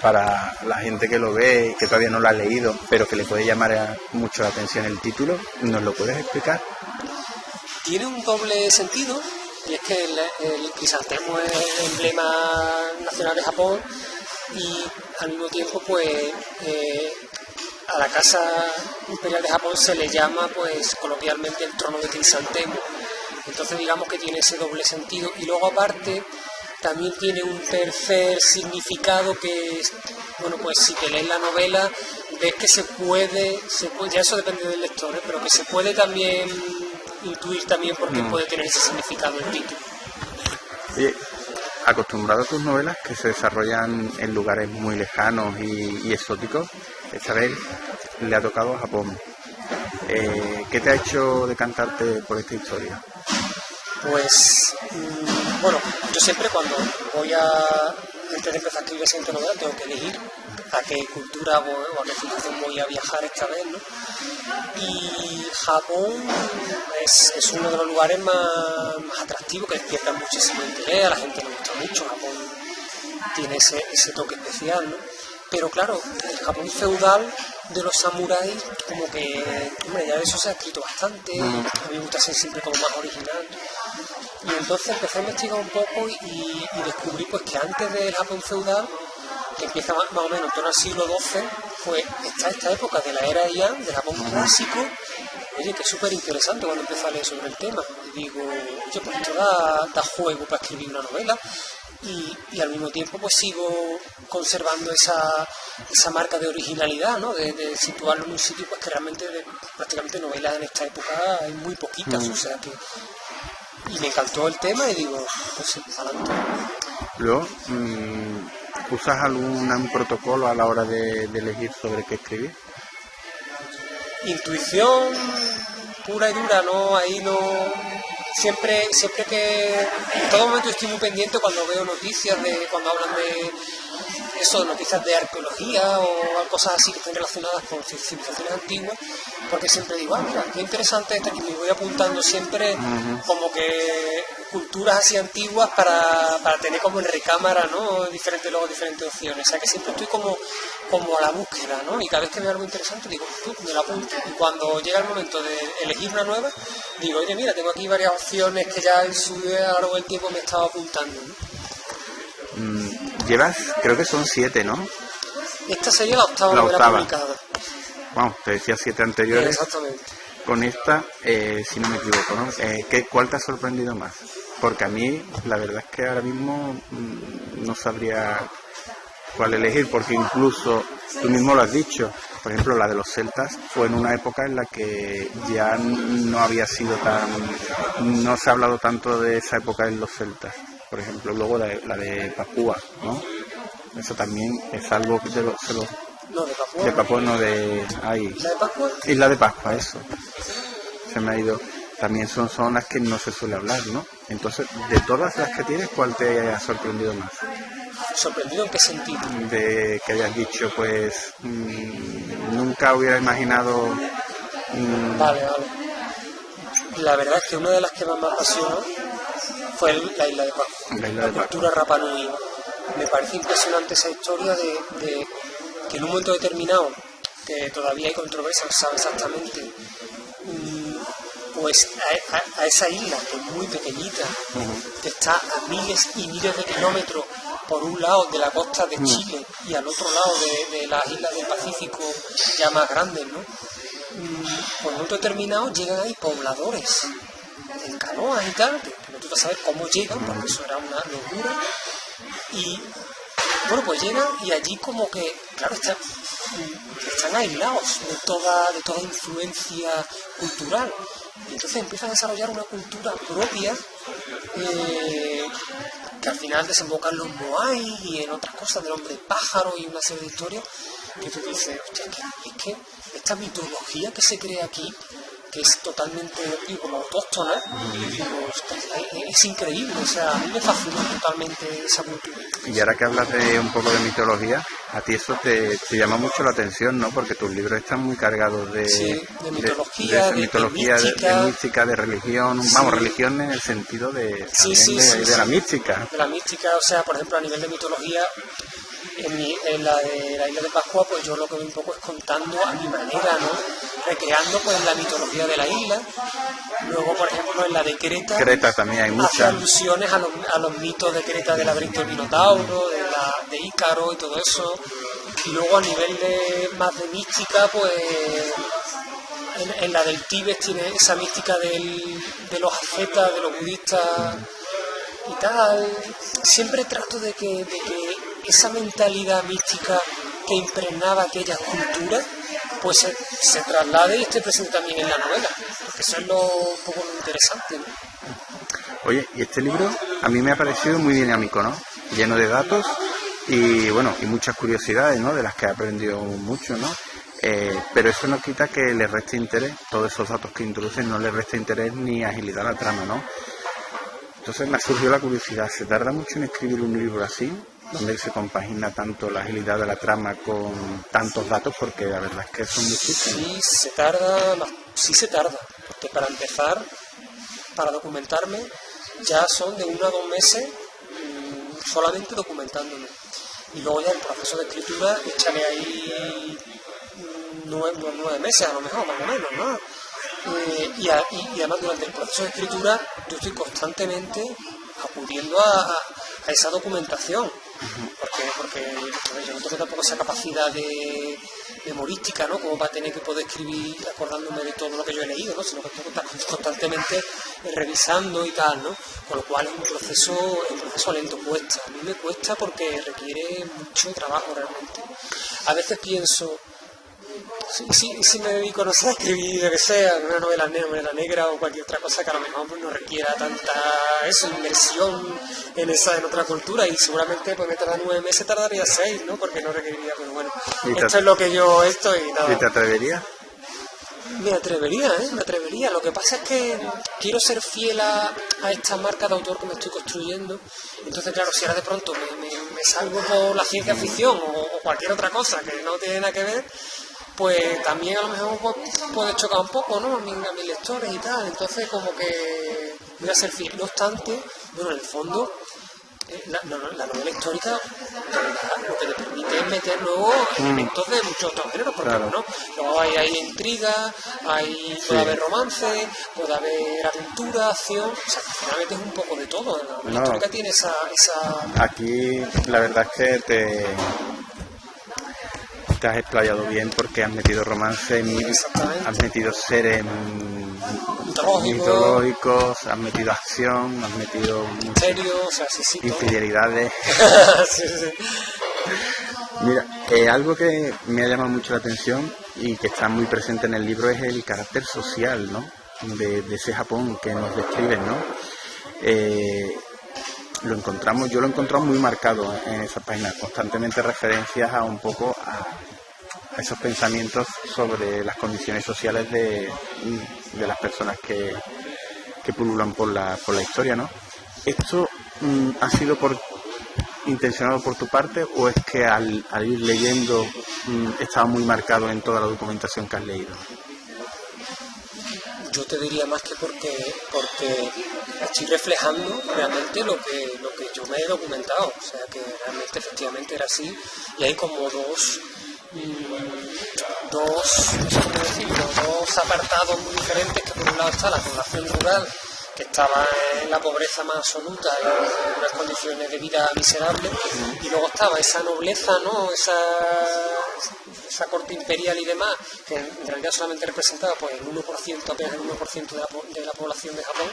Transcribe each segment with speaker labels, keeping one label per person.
Speaker 1: para la gente que lo ve y que todavía no lo ha leído, pero que le puede llamar mucho la atención el título. ¿Nos lo puedes explicar?
Speaker 2: Tiene un doble sentido, y es que el crisantemo es el emblema nacional de Japón, y al mismo tiempo pues a la Casa Imperial de Japón se le llama pues coloquialmente el trono de crisantemo. Entonces digamos que tiene ese doble sentido, y luego aparte también tiene un tercer significado que es, bueno, pues si te lees la novela ves que se puede, ya eso depende del lector, pero que se puede también intuir también porque puede tener ese significado el título.
Speaker 1: Oye, acostumbrado a tus novelas que se desarrollan en lugares muy lejanos y exóticos, esta vez le ha tocado a Japón. ¿Qué te ha hecho decantarte por esta historia?
Speaker 2: Pues, bueno, yo siempre cuando antes de empezar a escribir la siguiente novela, tengo que elegir a qué cultura o a qué civilización voy a viajar esta vez, ¿no? Y Japón es uno de los lugares más atractivos, que despierta muchísimo interés, a la gente le gusta mucho. Japón tiene ese toque especial, ¿no? Pero claro, el Japón feudal de los samuráis, como que, hombre, ya de eso se ha escrito bastante, a mí me gusta ser siempre como más original. Y entonces empecé a investigar un poco y descubrí pues que antes del Japón feudal, que empieza más o menos en torno al siglo XII, pues está esta época de la era Heian, del Japón clásico. Oye, que es súper interesante cuando empecé a leer sobre el tema. Y digo, oye, pues esto da juego para escribir una novela. Y al mismo tiempo pues sigo conservando esa marca de originalidad, ¿no? De situarlo en un sitio pues que realmente prácticamente novelas en esta época hay muy poquitas, o sea que... Y me encantó el tema y digo, pues sí, adelante.
Speaker 1: Luego, ¿usas algún protocolo a la hora de elegir sobre qué escribir?
Speaker 2: Intuición pura y dura, ¿no? Ahí no... Siempre que... En todo momento estoy muy pendiente cuando veo noticias cuando hablan de eso, noticias de arqueología o cosas así que estén relacionadas con civilizaciones antiguas, porque siempre digo, mira, qué interesante esto, y me voy apuntando siempre como que culturas así antiguas para tener como en recámara, ¿no? Diferentes opciones, o sea que siempre estoy como a la búsqueda, ¿no? Y cada vez que veo algo interesante digo, me lo apunto, y cuando llega el momento de elegir una nueva, digo, oye, mira, tengo aquí varias opciones que ya a lo largo del tiempo me he estado apuntando, ¿no?
Speaker 1: Llevas, creo que son 7, ¿no?
Speaker 2: Esta sería la octava novela publicada.
Speaker 1: Bueno, te decía 7 anteriores.
Speaker 2: Exactamente.
Speaker 1: Con esta, si no me equivoco, ¿no? ¿Cuál te ha sorprendido más? Porque a mí, la verdad es que ahora mismo no sabría cuál elegir, porque incluso tú mismo lo has dicho. Por ejemplo, la de los celtas fue en una época en la que ya no había sido no se ha hablado tanto de esa época en los celtas. Por ejemplo, luego la de Papúa, ¿no? Eso también es algo de los...
Speaker 2: No, de Papúa.
Speaker 1: De Papúa, no de... Ahí.
Speaker 2: ¿La de Pascua?
Speaker 1: Isla de Pascua, eso. Se me ha ido... También son zonas que no se suele hablar, ¿no? Entonces, de todas las que tienes, ¿cuál te ha sorprendido más?
Speaker 2: ¿Sorprendido en qué sentido?
Speaker 1: De que hayas dicho, pues... nunca hubiera imaginado...
Speaker 2: Vale. La verdad es que una de las que más me apasionó fue la Isla de Pascua. La cultura Rapa Nui. Me parece impresionante esa historia de que en un momento determinado, que todavía hay controversia, no se sabe exactamente, pues a esa isla, que es muy pequeñita, que está a miles y miles de kilómetros por un lado de la costa de Chile y al otro lado de las islas del Pacífico ya más grandes, ¿no? Por un momento determinado llegan ahí pobladores en canoas y tal, que no tú vas a saber cómo llegan, porque eso era una locura. Y bueno, pues llegan y allí como que, claro, están aislados de toda influencia cultural. Y entonces empiezan a desarrollar una cultura propia que al final desemboca en los moai y en otras cosas del hombre pájaro y una serie de historias que tú dices, hostia, es que esta mitología que se crea aquí, que es totalmente, digo, como autóctona, es increíble, o sea, a mí me fascina totalmente esa cultura.
Speaker 1: Y ahora que hablas de un poco de mitología, a ti eso te llama mucho la atención, ¿no? Porque tus libros están muy cargados de
Speaker 2: mitología,
Speaker 1: de mística, de religión, religión en el sentido de la mística.
Speaker 2: De la mística, o sea, por ejemplo, a nivel de mitología, En la de la isla de Pascua, pues yo lo que voy un poco es contando a mi manera, ¿no? Recreando pues la mitología de la isla. Luego, por ejemplo, en la de Creta,
Speaker 1: Creta también hay
Speaker 2: hace
Speaker 1: muchas.
Speaker 2: alusiones a los mitos de Creta, del laberinto del Minotauro, de Ícaro y todo eso. Y luego a nivel más de mística, pues en la del Tíbet tiene esa mística de los ascetas, de los budistas y tal. Siempre trato de que esa mentalidad mística que impregnaba aquellas culturas pues se traslade y esté presente también en la novela, porque eso es un poco lo interesante, ¿no?
Speaker 1: Oye, y este libro a mí me ha parecido muy dinámico, ¿no? Lleno de datos y bueno, y muchas curiosidades, ¿no? De las que he aprendido mucho, ¿no? Pero eso no quita que le reste interés, todos esos datos que introducen no le resta interés ni agilidad a la trama, ¿no? Entonces me surgió la curiosidad, ¿se tarda mucho en escribir un libro así? Donde se compagina tanto la agilidad de la trama con tantos datos, porque la verdad es que son muchísimos.
Speaker 2: Sí se tarda, porque para empezar, para documentarme, ya son de 1 a 2 meses solamente documentándome. Y luego ya el proceso de escritura, échale ahí 9 meses a lo mejor, más o menos, ¿no? Y además durante el proceso de escritura yo estoy constantemente acudiendo a esa documentación, porque yo no tengo tampoco esa capacidad de memorística, ¿no? Como para tener que poder escribir acordándome de todo lo que yo he leído, ¿no? Sino que tengo que estar constantemente revisando y tal, ¿no? Con lo cual es un proceso lento, cuesta. A mí me cuesta porque requiere mucho trabajo realmente. A veces pienso, si me dedico, no sé, a escribir, lo que sea, una novela negra o cualquier otra cosa que a lo mejor pues, no requiera tanta inmersión en otra cultura, y seguramente pues me tarda 9 meses, tardaría 6, ¿no? Porque no requeriría, pero bueno, esto es lo que yo estoy, nada.
Speaker 1: ¿Y te atreverías?
Speaker 2: Me atrevería. Lo que pasa es que quiero ser fiel a esta marca de autor que me estoy construyendo. Entonces, claro, si ahora de pronto me salgo por la ciencia ficción o cualquier otra cosa que no tiene nada que ver, pues también a lo mejor puede chocar un poco, ¿no? A mis lectores y tal. Entonces, como que voy a ser fiel. No obstante, bueno, en el fondo, la novela histórica, de verdad, lo que te permite es meter nuevos elementos de muchos otros géneros, porque
Speaker 1: claro.
Speaker 2: ¿no? Luego hay intriga, puede haber romance, puede haber aventura, acción, o sea, finalmente es un poco de todo. La novela histórica tiene esa...
Speaker 1: Aquí la verdad es que te has explayado bien, porque has metido romance, has metido seres mitológicos, has metido acción, has metido
Speaker 2: misterio, o sea, sí,
Speaker 1: infidelidades.
Speaker 2: sí.
Speaker 1: Mira, algo que me ha llamado mucho la atención y que está muy presente en el libro es el carácter social, ¿no? De ese Japón que nos describen, ¿no? Yo lo he encontrado muy marcado en esa página, constantemente referencias a un poco a esos pensamientos sobre las condiciones sociales de las personas que pululan por la historia, ¿no? ¿Esto ha sido intencionado por tu parte, o es que al ir leyendo estaba muy marcado en toda la documentación que has leído?
Speaker 2: Yo te diría más que porque estoy reflejando realmente lo que yo me he documentado, o sea que realmente efectivamente era así, y hay como dos apartados muy diferentes, que por un lado está la población rural, que estaba en la pobreza más absoluta y en unas condiciones de vida miserables, y luego estaba esa nobleza, ¿no? Esa corte imperial y demás, que en realidad solamente representaba pues el 1%, apenas el 1% de la población de Japón,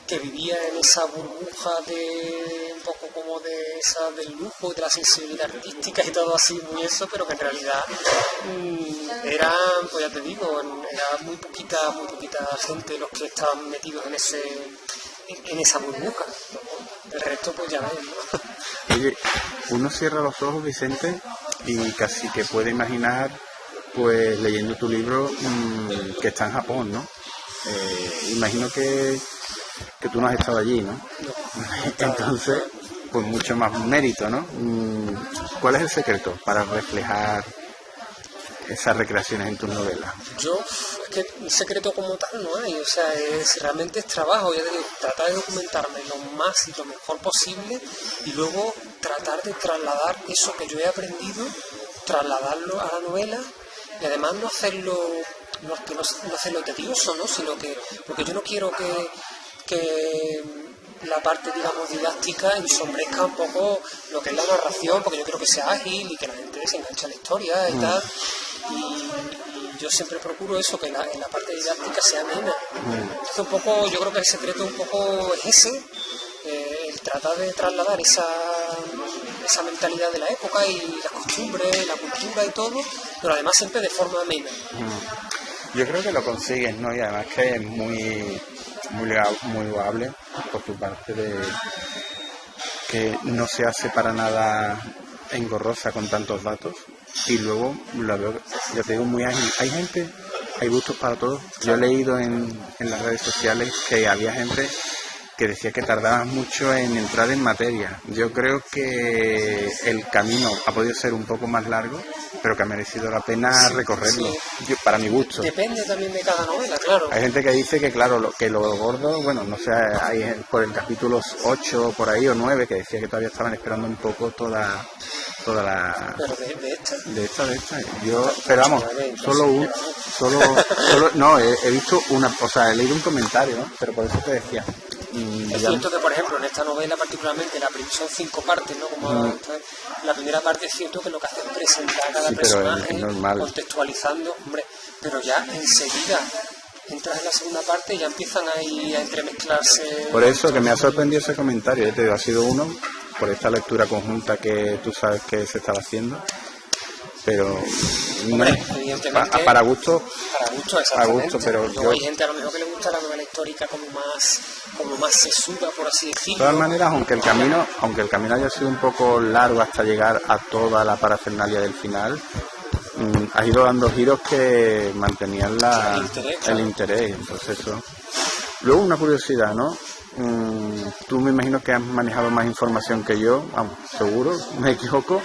Speaker 2: que vivía en esa burbuja de un poco como del lujo, de la sensibilidad artística y todo así, muy eso, pero que en realidad eran, pues ya te digo, era muy poquita gente los que estaban metidos en esa burbuja. El resto pues ya ven, ¿no?
Speaker 1: Oye, uno cierra los ojos, Vicente, y casi que puede imaginar, pues leyendo tu libro, que está en Japón, ¿no? Imagino que tú no has estado allí, ¿no? Entonces, pues mucho más mérito, ¿no? ¿Cuál es el secreto para reflejar esas recreaciones en tus novelas?
Speaker 2: Yo, es que un secreto como tal no hay, o sea, realmente es trabajo, ya te digo, tratar de documentarme lo más y lo mejor posible y luego tratar de trasladar eso que yo he aprendido, trasladarlo a la novela y además no hacerlo, no hacerlo tedioso, ¿no? Sino que, porque yo no quiero que la parte, digamos, didáctica ensombrezca un poco lo que es la narración, porque yo creo que sea ágil y que la gente se enganche a la historia y tal. Y yo siempre procuro eso, que en la parte didáctica sea amena. Entonces un poco, yo creo que el secreto un poco es ese, el tratar de trasladar esa mentalidad de la época y las costumbres, la cultura y todo, pero además siempre de forma amena.
Speaker 1: Yo creo que lo consigues, ¿no? Y además que es muy loable por tu parte de que no se hace para nada engorrosa con tantos datos y luego la veo, ya te digo, muy ágil. Hay gustos para todos. Yo he leído en las redes sociales que había gente que decía que tardaba mucho en entrar en materia. Yo creo que el camino ha podido ser un poco más largo, pero que ha merecido la pena recorrerlo,
Speaker 2: Sí.
Speaker 1: para mi gusto.
Speaker 2: Depende también de cada novela, claro.
Speaker 1: Hay gente que dice que, claro, lo gordo, bueno, no sé, hay por el capítulo 8 por ahí o 9 que decía que todavía estaban esperando un poco toda la...
Speaker 2: Pero de esta.
Speaker 1: De esta. Yo, pero vamos, no, he visto he leído un comentario, ¿no? Pero por eso te decía.
Speaker 2: Es cierto que, por ejemplo, en esta novela particularmente, son 5 partes, ¿no? Como la primera parte es cierto que lo que hace es presentar a cada personaje, contextualizando, hombre, pero ya enseguida entras en la segunda parte y ya empiezan ahí a entremezclarse.
Speaker 1: Por eso que me ha sorprendido ese comentario, te digo, ha sido uno, por esta lectura conjunta que tú sabes que se estaba haciendo, pero
Speaker 2: hombre, evidentemente,
Speaker 1: para gusto,
Speaker 2: exactamente.
Speaker 1: pero
Speaker 2: hay gente a lo mejor que le gusta la novela histórica como más sesuda, por así decirlo.
Speaker 1: De todas maneras, aunque el camino haya sido un poco largo hasta llegar a toda la parafernalia del final, has ido dando giros que mantenían el interés, entonces eso. Luego una curiosidad, ¿no? Tú me imagino que has manejado más información que yo, vamos, seguro, me equivoco,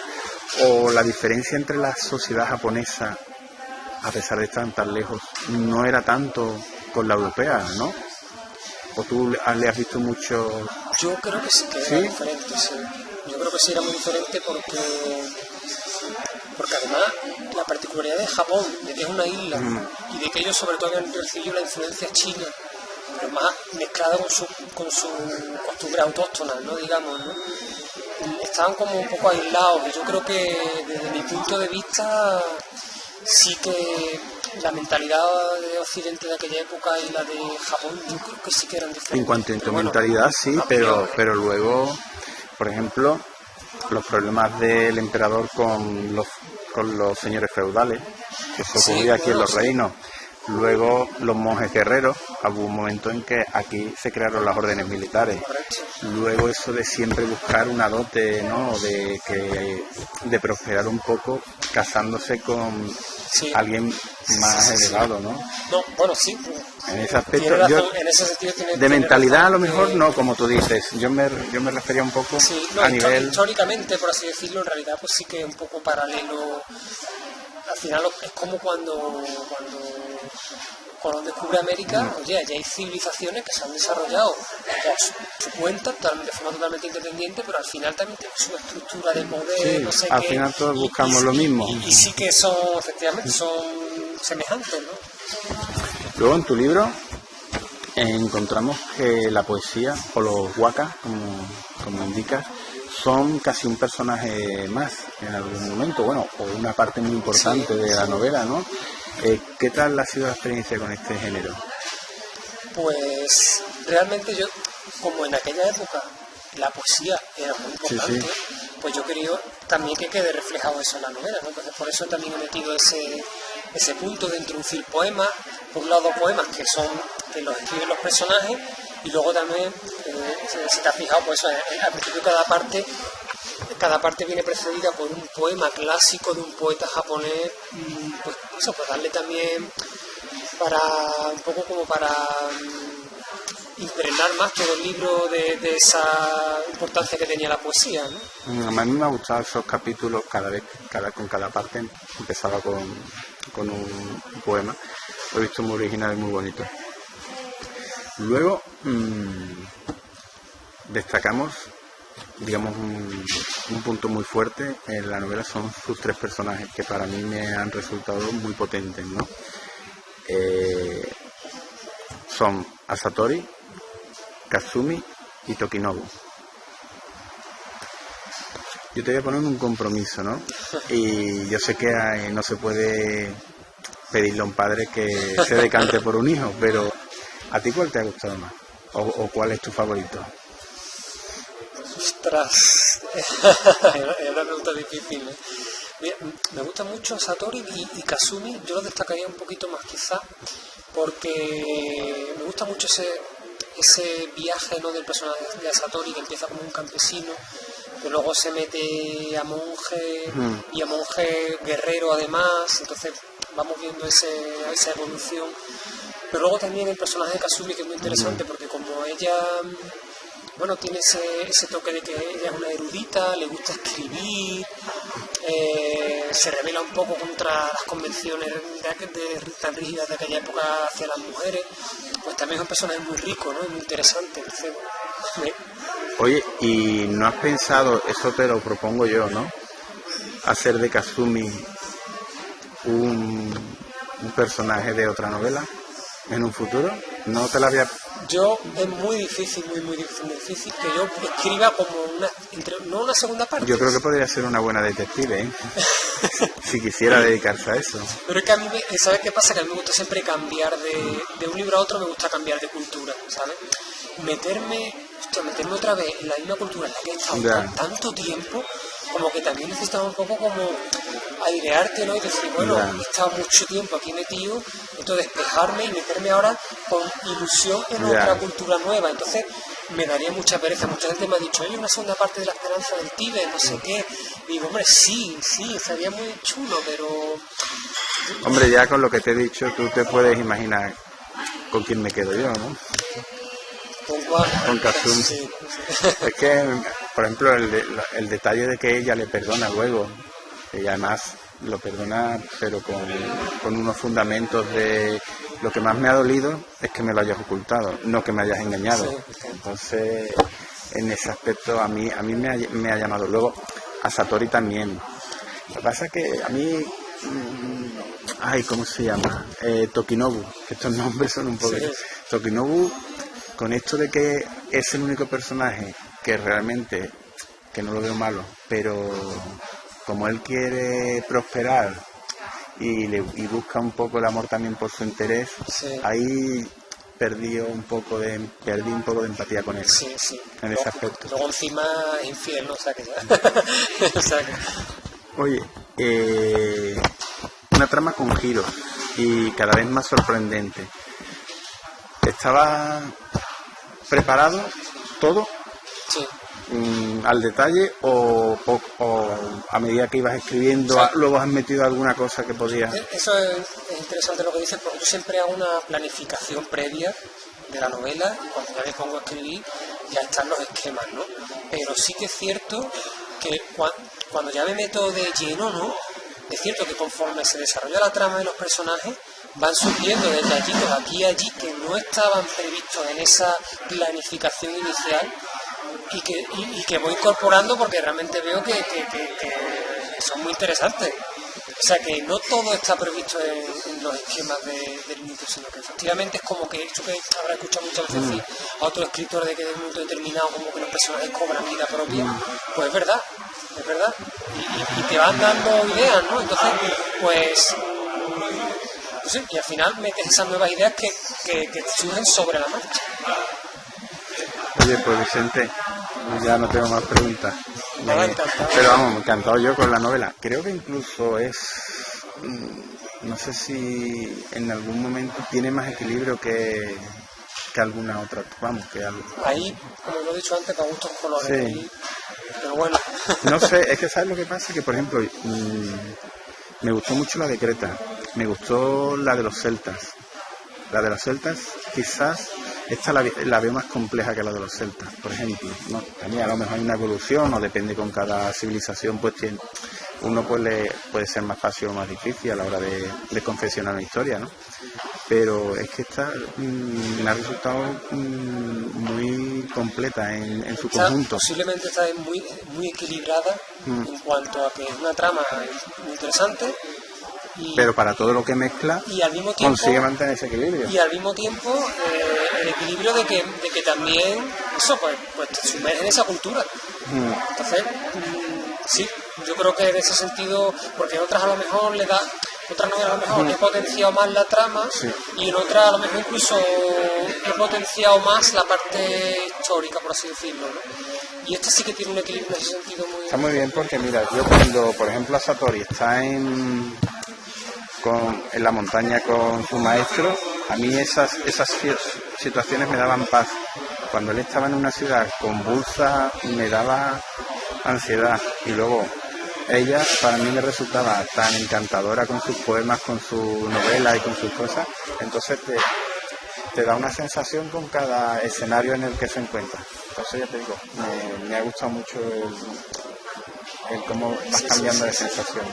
Speaker 1: o la diferencia entre la sociedad japonesa, a pesar de estar tan lejos, no era tanto con la europea, ¿no? ¿O tú le has visto mucho?
Speaker 2: Yo creo que sí que era diferente, sí. Yo creo que sí era muy diferente porque además la particularidad de Japón, de que es una isla y de que ellos sobre todo habían recibido la influencia china, pero más mezclada con su costumbre autóctona, ¿no? Digamos, ¿no? Estaban como un poco aislados y yo creo que desde mi punto de vista sí que la mentalidad de Occidente de aquella época y la de Japón yo creo que sí que eran diferentes.
Speaker 1: En cuanto a tu mentalidad sí, pero luego, por ejemplo, los problemas del emperador con los señores feudales, que se ocurría aquí en los reinos. Luego los monjes guerreros, hubo un momento en que aquí se crearon las órdenes militares. Luego eso de siempre buscar una dote, ¿no? De prosperar un poco casándose con alguien más elevado, ¿no?
Speaker 2: No, bueno, sí.
Speaker 1: En ese aspecto,
Speaker 2: en ese sentido
Speaker 1: de mentalidad razón, a lo mejor no, como tú dices. Yo me refería un poco a nivel...
Speaker 2: Históricamente, por así decirlo, en realidad pues sí que es un poco paralelo. Al final es como cuando Colón descubre América, oye, ya hay civilizaciones que se han desarrollado por su cuenta, de forma totalmente independiente, pero al final también tienen su estructura de poder, no sé qué.
Speaker 1: Al final todos buscamos lo mismo.
Speaker 2: Y sí que efectivamente, son semejantes, ¿no?
Speaker 1: Luego en tu libro encontramos que la poesía, o los wakas, como indicas, son casi un personaje más en algún momento, bueno, o una parte muy importante de la novela, ¿no? ¿Qué tal ha sido la experiencia con este género?
Speaker 2: Pues realmente yo, como en aquella época la poesía era muy importante, pues yo creo también que quede reflejado eso en la novela, ¿no? Entonces por eso también he metido ese punto de introducir poemas, por un lado poemas que los escriben los personajes, y luego también, si te has fijado, pues al principio cada parte viene precedida por un poema clásico de un poeta japonés, pues darle también un poco como para impregnar más todo el libro de esa importancia que tenía la poesía, ¿no?
Speaker 1: A mí me ha gustado esos capítulos, con cada parte empezaba con un poema. Lo he visto muy original y muy bonito. Luego destacamos, digamos, un punto muy fuerte en la novela son sus tres personajes, que para mí me han resultado muy potentes, ¿no? Son Asatori, Kazumi y Tokinobu. Yo te voy a poner un compromiso, ¿no? Y yo sé que no se puede pedirle a un padre que se decante por un hijo, pero ¿a ti cuál te ha gustado más? ¿O cuál es tu favorito?
Speaker 2: Ostras, es una pregunta difícil, ¿eh? Mira, me gusta mucho Satori y Kazumi. Yo lo destacaría un poquito más quizá porque me gusta mucho ese viaje, ¿no?, del personaje de Satori, que empieza como un campesino, que luego se mete a monje y a monje guerrero además. Entonces vamos viendo esa evolución. Pero luego también el personaje de Kazumi, que es muy interesante porque como ella, bueno, tiene ese toque de que ella es una erudita, le gusta escribir, se revela un poco contra las convenciones tan rígidas de aquella época hacia las mujeres, pues también es un personaje muy rico, ¿no? Y muy interesante. Entonces,
Speaker 1: Oye, ¿y no has pensado, eso te lo propongo yo, ¿no?, hacer de Kazumi un personaje de otra novela en un futuro? ¿No te la había...?
Speaker 2: Yo es muy difícil que yo escriba como no una segunda parte.
Speaker 1: Yo creo que podría ser una buena detective, ¿eh? Si quisiera dedicarse a eso.
Speaker 2: Pero es que a mí, ¿sabes qué pasa? Que a mí me gusta siempre cambiar de un libro a otro, me gusta cambiar de cultura, ¿sabes? Meterme otra vez en la misma cultura en la que he estado tanto tiempo, como que también necesitaba un poco como airearte, ¿no? Y decir, bueno, he estado mucho tiempo aquí metido, entonces despejarme y meterme ahora con ilusión en otra cultura nueva. Entonces me daría mucha pereza. Mucha gente me ha dicho, oye, una segunda parte de La Esperanza del Tíbet, no sé qué. Y digo, hombre, sí, estaría muy chulo, pero...
Speaker 1: Hombre, ya con lo que te he dicho, tú te puedes imaginar con quién me quedo yo, ¿no?
Speaker 2: ¿Con cuál?
Speaker 1: Con Kazumi.
Speaker 2: Sí.
Speaker 1: Es que, por ejemplo, el detalle de que ella le perdona luego, y además lo perdona, pero con unos fundamentos de... Lo que más me ha dolido es que me lo hayas ocultado, no que me hayas engañado.
Speaker 2: Sí.
Speaker 1: Entonces, en ese aspecto a mí me ha llamado. Luego, a Satori también. Lo que pasa es que a mí... ¿cómo se llama? Tokinobu, que estos nombres son un poco...
Speaker 2: Sí.
Speaker 1: Tokinobu, con esto de que es el único personaje que realmente, que no lo veo malo, pero como él quiere prosperar y busca un poco el amor también por su interés, ahí perdí un poco de empatía con él.
Speaker 2: Sí.
Speaker 1: En ese aspecto.
Speaker 2: Luego encima es infiel, ¿no? O sea que ya...
Speaker 1: Oye, una trama con giros y cada vez más sorprendente. ¿Estaba preparado todo?
Speaker 2: Sí.
Speaker 1: ¿Al detalle o a medida que ibas escribiendo luego has metido alguna cosa que podías...?
Speaker 2: Eso es interesante lo que dices, porque yo siempre hago una planificación previa de la novela y cuando ya me pongo a escribir ya están los esquemas, ¿no? Pero sí que es cierto que cuando ya me meto de lleno, ¿no?, es cierto que conforme se desarrolla la trama de los personajes van surgiendo detallitos aquí y allí que no estaban previstos en esa planificación inicial y que voy incorporando porque realmente veo que son muy interesantes. O sea que no todo está previsto en los esquemas del inicio, sino que efectivamente es como que esto que habrá escuchado muchas veces decir a otros escritores de que en un momento determinado como que los personajes cobran vida propia, pues es verdad. Y te van dando ideas, ¿no? Entonces, pues sí, y al final metes esas nuevas ideas que surgen sobre la marcha.
Speaker 1: Oye, pues Vicente, ya no tengo más preguntas.
Speaker 2: Encantado.
Speaker 1: Pero vamos, encantado yo con la novela. Creo que incluso no sé si en algún momento tiene más equilibrio que alguna otra, que algo.
Speaker 2: Ahí, como lo he dicho antes, para gustos colores.
Speaker 1: Sí.
Speaker 2: Pero bueno.
Speaker 1: No sé, es que ¿sabes lo que pasa? Que, por ejemplo, me gustó mucho la de Creta, me gustó la de los celtas. La de los celtas quizás esta la veo más compleja que la de los celtas, por ejemplo, ¿no? También a lo mejor hay una evolución, o depende con cada civilización, pues tiene, uno pues puede ser más fácil o más difícil a la hora de confeccionar una historia, ¿no? Pero es que esta me ha resultado muy completa en su conjunto.
Speaker 2: Posiblemente está muy, muy equilibrada en cuanto a que es una trama muy interesante.
Speaker 1: Pero para todo lo que mezcla,
Speaker 2: y al mismo tiempo,
Speaker 1: consigue mantener ese equilibrio.
Speaker 2: Y al mismo tiempo el equilibrio de que también eso pues te sumerge en esa cultura. Entonces, sí, yo creo que en ese sentido, porque en otras a lo mejor otras novelas a lo mejor he potenciado más la trama,
Speaker 1: sí,
Speaker 2: y en otras a lo mejor incluso he potenciado más la parte histórica, por así decirlo, ¿no? Y este sí que tiene un equilibrio en ese sentido muy...
Speaker 1: Está muy bien, porque mira, yo cuando, por ejemplo, Satori está en la montaña con su maestro, a mí esas situaciones me daban paz. Cuando él estaba en una ciudad convulsa me daba ansiedad, y luego ella para mí me resultaba tan encantadora con sus poemas, con su novela y con sus cosas. Entonces te da una sensación con cada escenario en el que se encuentra. Entonces ya te digo, me ha gustado mucho el cómo vas cambiando de sensación.